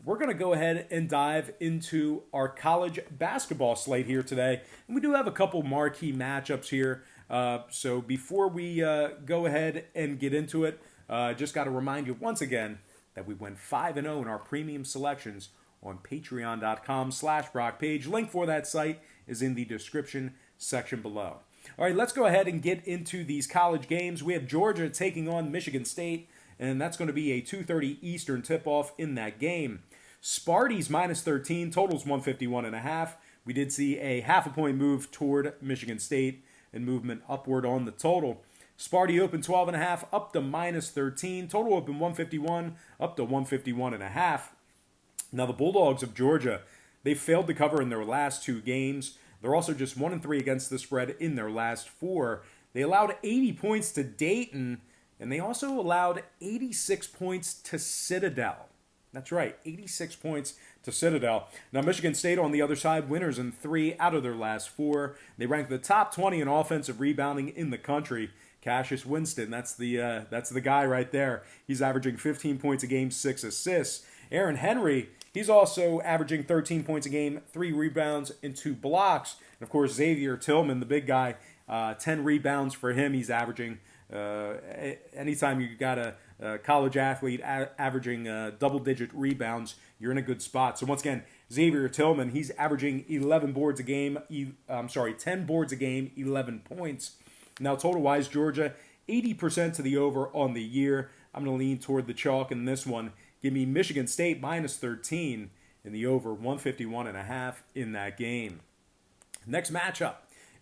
we're going to go ahead and dive into our college basketball slate here today. And we do have a couple marquee matchups here. So before we go ahead and get into it, just got to remind you once again that we went 5-0 in our premium selections on patreon.com/BrockPage. Link for that site is in the description section below. All right, let's go ahead and get into these college games. We have Georgia taking on Michigan State, and that's going to be a 2:30 Eastern tip-off in that game. Sparty's -13, totals 151.5. We did see a half a point move toward Michigan State and movement upward on the total. Sparty opened 12.5 up to -13. Total opened 151 up to 151.5. Now the Bulldogs of Georgia, they failed to cover in their last two games. They're also just 1-3 against the spread in their last four. They allowed 80 points to Dayton, and they also allowed 86 points to Citadel. That's right, 86 points to Citadel. Now, Michigan State on the other side, winners in 3 out of their last 4. They rank the top 20 in offensive rebounding in the country. Cassius Winston, that's the guy right there. He's averaging 15 points a game, 6 assists. Aaron Henry, he's also averaging 13 points a game, 3 rebounds, and 2 blocks. And, of course, Xavier Tillman, the big guy, 10 rebounds for him. He's averaging, anytime you got a college athlete averaging double-digit rebounds, you're in a good spot. So, once again, Xavier Tillman, he's averaging 10 boards a game, 11 points. Now, total-wise, Georgia, 80% to the over on the year. I'm going to lean toward the chalk in this one. Give me Michigan State -13 in the over 151.5 in that game. Next matchup,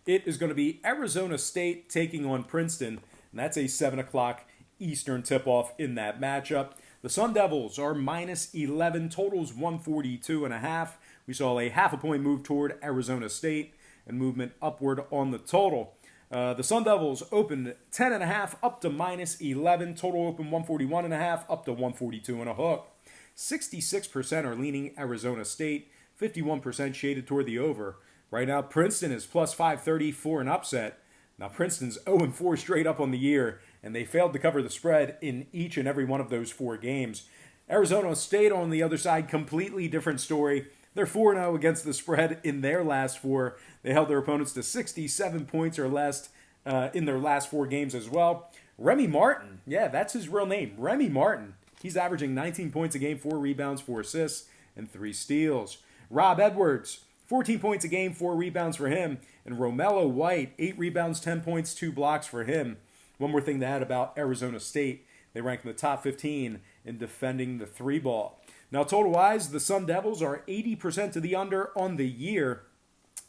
it is going to be Arizona State taking on Princeton, and that's a 7 o'clock Eastern tip-off in that matchup. The Sun Devils are -11, totals 142.5. We saw a half a point move toward Arizona State and movement upward on the total. The Sun Devils opened 10.5 up to -11. Total open 141.5 up to 142 and a hook. 66% are leaning Arizona State. 51% shaded toward the over. Right now, Princeton is plus 530 for an upset. Now, Princeton's 0-4 straight up on the year, and they failed to cover the spread in each and every one of those 4 games. Arizona State on the other side, completely different story. They're 4-0 against the spread in their last 4. They held their opponents to 67 points or less in their last 4 games as well. Remy Martin, yeah, that's his real name, Remy Martin. He's averaging 19 points a game, 4 rebounds, 4 assists, and 3 steals. Rob Edwards, 14 points a game, 4 rebounds for him. And Romello White, 8 rebounds, 10 points, 2 blocks for him. One more thing to add about Arizona State. They rank in the top 15 in defending the 3-ball. Now, total-wise, the Sun Devils are 80% to the under on the year.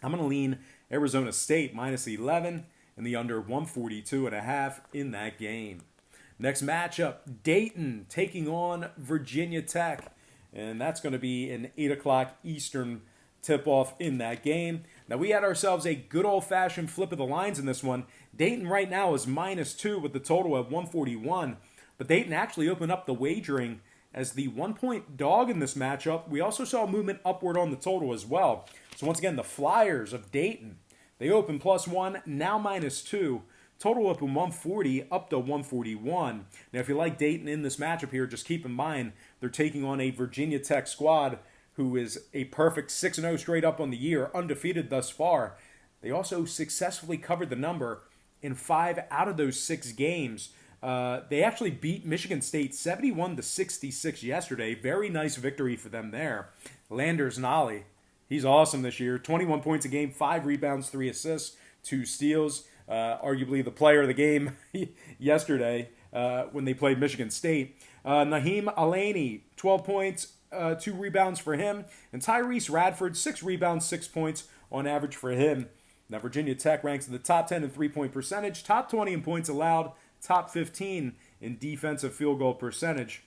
I'm going to lean Arizona State -11 and the under 142.5 in that game. Next matchup, Dayton taking on Virginia Tech. And that's going to be an 8 o'clock Eastern tip-off in that game. Now, we had ourselves a good old-fashioned flip of the lines in this one. Dayton right now is -2 with the total at 141. But Dayton actually opened up the wagering as the 1-point dog in this matchup. We also saw movement upward on the total as well. So once again, the Flyers of Dayton, they open +1, now -2. Total open 140 up to 141. Now, if you like Dayton in this matchup here, just keep in mind they're taking on a Virginia Tech squad who is a perfect 6-0 straight up on the year, undefeated thus far. They also successfully covered the number in 5 out of those 6 games. They actually beat Michigan State 71-66 yesterday. Very nice victory for them there. Landers Nolly, he's awesome this year. 21 points a game, 5 rebounds, 3 assists, 2 steals. Arguably the player of the game yesterday when they played Michigan State. Naheem Alani, 12 points, 2 rebounds for him. And Tyrese Radford, 6 rebounds, 6 points on average for him. Now, Virginia Tech ranks in the top 10 in three-point percentage, top 20 in points allowed, top 15 in defensive field goal percentage.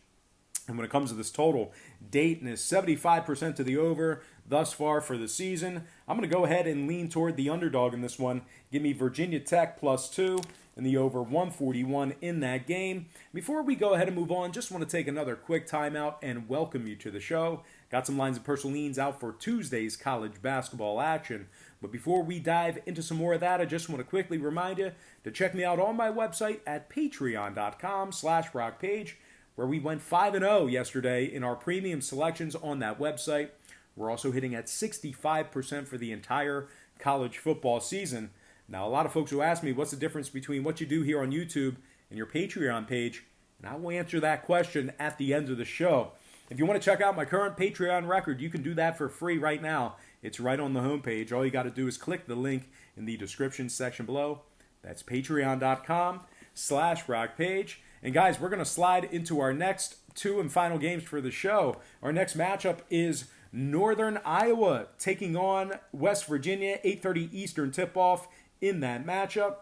And when it comes to this total, Dayton is 75% to the over thus far for the season. I'm going to go ahead and lean toward the underdog in this one. Give me Virginia Tech +2 and the over 141 in that game. Before we go ahead and move on, just want to take another quick timeout and welcome you to the show. Got some lines and personal leans out for Tuesday's college basketball action. But before we dive into some more of that, I just want to quickly remind you to check me out on my website at patreon.com/BrockPage, where we went 5-0 yesterday in our premium selections on that website. We're also hitting at 65% for the entire college football season. Now, a lot of folks will ask me, what's the difference between what you do here on YouTube and your Patreon page? And I will answer that question at the end of the show. If you want to check out my current Patreon record, you can do that for free right now. It's right on the homepage. All you got to do is click the link in the description section below. That's patreon.com/BrockPage. And guys, we're going to slide into our next two and final games for the show. Our next matchup is Northern Iowa taking on West Virginia, 8:30 Eastern tip-off in that matchup.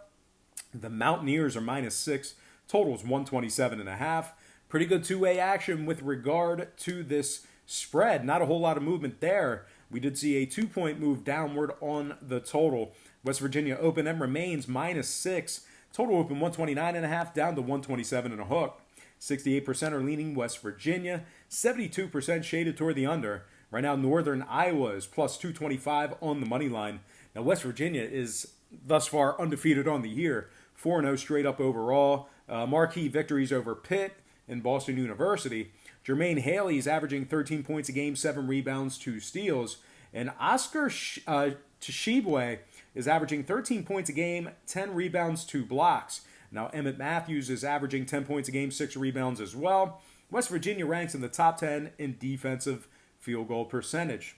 The Mountaineers are -6. Totals 127.5. Pretty good two-way action with regard to this spread. Not a whole lot of movement there. We did see a 2-point move downward on the total. West Virginia open and remains -6. Total open 129.5 down to 127 and a hook. 68% are leaning West Virginia. 72% shaded toward the under. Right now, Northern Iowa is plus 225 on the money line. Now, West Virginia is thus far undefeated on the year. 4-0 straight up overall. Marquee victories over Pitt and Boston University. Jermaine Haley is averaging 13 points a game, 7 rebounds, 2 steals. And Oscar Tshiebwe is averaging 13 points a game, 10 rebounds, 2 blocks. Now, Emmett Matthews is averaging 10 points a game, 6 rebounds as well. West Virginia ranks in the top 10 in defensive field goal percentage.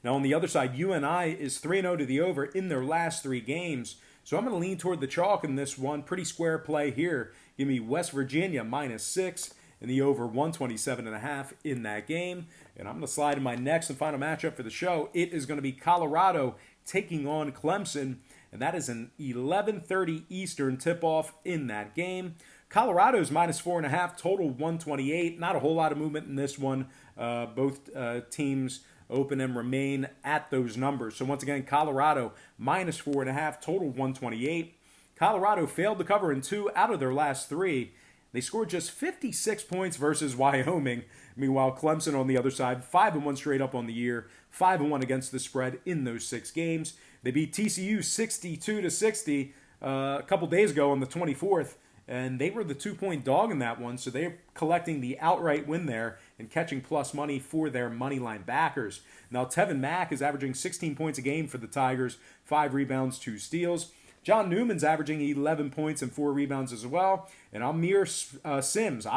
Now, on the other side, UNI is 3-0 to the over in their last 3 games. So I'm going to lean toward the chalk in this one. Pretty square play here. Give me West Virginia -6 and the over 127.5 in that game. And I'm going to slide in my next and final matchup for the show. It is going to be Colorado taking on Clemson. And that is an 11:30 Eastern tip-off in that game. Colorado's -4.5, total 128. Not a whole lot of movement in this one. Both teams open and remain at those numbers. So once again, Colorado -4.5, total 128. Colorado failed to cover in 2 out of their last 3. They scored just 56 points versus Wyoming. Meanwhile, Clemson on the other side, 5-1 straight up on the year, 5-1 against the spread in those 6 games. They beat TCU 62-60 a couple days ago on the 24th, and they were the 2-point dog in that one, so they're collecting the outright win there and catching plus money for their moneyline backers. Now, Tevin Mack is averaging 16 points a game for the Tigers, 5 rebounds, 2 steals. John Newman's averaging 11 points and 4 rebounds as well. And Amir Sims,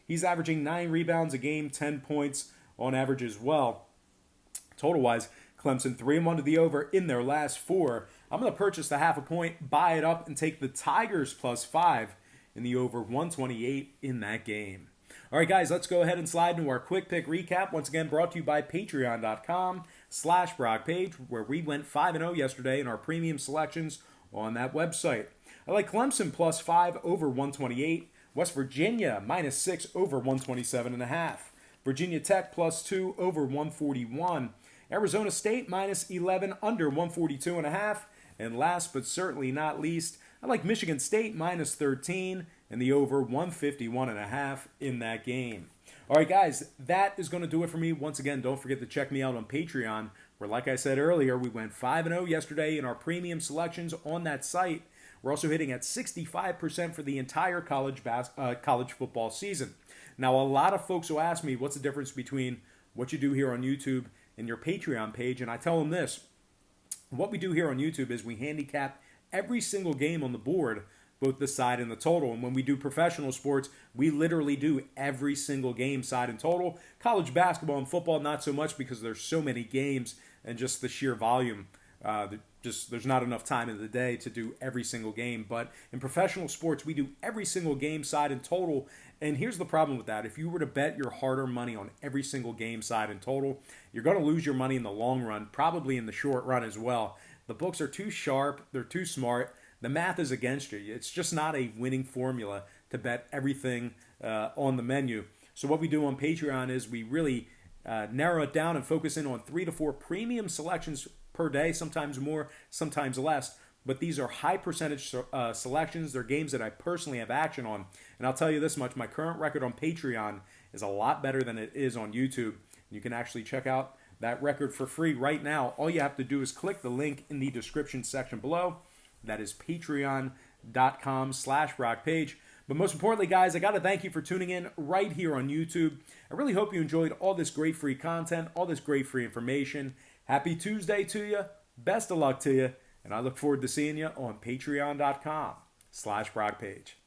he's averaging 9 rebounds a game, 10 points on average as well. Total-wise, Clemson 3-1 to the over in their last 4. I'm going to purchase the half a point, buy it up, and take the Tigers +5 in the over 128 in that game. All right, guys, let's go ahead and slide into our quick pick recap. Once again, brought to you by patreon.com/BrockPage, where we went 5-0 yesterday in our premium selections on that website. I like Clemson +5 over 128. West Virginia -6 over 127.5. Virginia Tech +2 over 141. Arizona State -11 under 142.5. And last but certainly not least, I like Michigan State -13 and the over 151.5 in that game. All right, guys, that is going to do it for me. Once again, don't forget to check me out on Patreon, where, like I said earlier, we went 5-0 yesterday in our premium selections on that site. We're also hitting at 65% for the entire college football season. Now, a lot of folks will ask me, what's the difference between what you do here on YouTube and your Patreon page? And I tell them this. What we do here on YouTube is we handicap every single game on the board, both the side and the total. And when we do professional sports, we literally do every single game, side and total. College basketball and football, not so much, because there's so many games and just the sheer volume. There's not enough time in the day to do every single game. But in professional sports, we do every single game, side and total. And here's the problem with that. If you were to bet your hard-earned money on every single game, side and total, you're going to lose your money in the long run, probably in the short run as well. The books are too sharp. They're too smart. The math is against you. It's just not a winning formula to bet everything on the menu. So what we do on Patreon is we really narrow it down and focus in on 3 to 4 premium selections per day, sometimes more, sometimes less. But these are high percentage selections. They're games that I personally have action on. And I'll tell you this much, my current record on Patreon is a lot better than it is on YouTube. You can actually check out that record for free right now. All you have to do is click the link in the description section below. That is patreon.com/BrockPage. But most importantly, guys, I got to thank you for tuning in right here on YouTube. I really hope you enjoyed all this great free content, all this great free information. Happy Tuesday to you. Best of luck to you. And I look forward to seeing you on patreon.com/BrockPage.